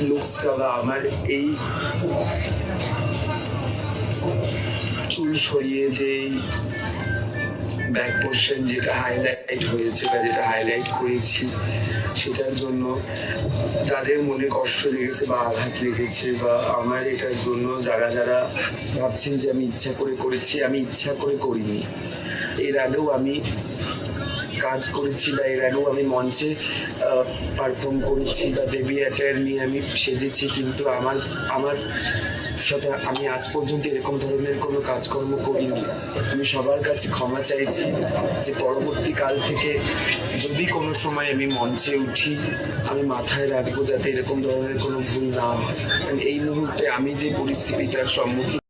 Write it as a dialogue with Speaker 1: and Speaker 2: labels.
Speaker 1: লুকসটা বা আমার এই চুল সরিয়ে যে ব্যাক পোর্শন যেটা হাইলাইট হয়েছে বা যেটা হাইলাইট করেছি, সেটার জন্য যাদের মনে কষ্ট লেগেছে বা আঘাত লেগেছে, বা আমার এটার জন্য যারা যারা ভাবছেন যে আমি ইচ্ছা করে করেছি, আমি ইচ্ছা করে করিনি। এর আগেও আমি কাজ করেছি বা এর আগেও আমি মঞ্চে পারফর্ম করেছি বা দেবী অ্যাটায়ার নিয়ে আমি সেজেছি, কিন্তু আমার সাথে আমি আজ পর্যন্ত এরকম ধরনের কোনো কাজকর্ম করিনি। আমি সবার কাছে ক্ষমা চাইছি যে পরবর্তী কাল থেকে যদি কোনো সময় আমি মঞ্চে উঠি, আমি মাথায় রাখবো যাতে এরকম ধরনের কোনো ভুল না হয়। এই মুহূর্তে আমি যে পরিস্থিতিটার সম্মুখীন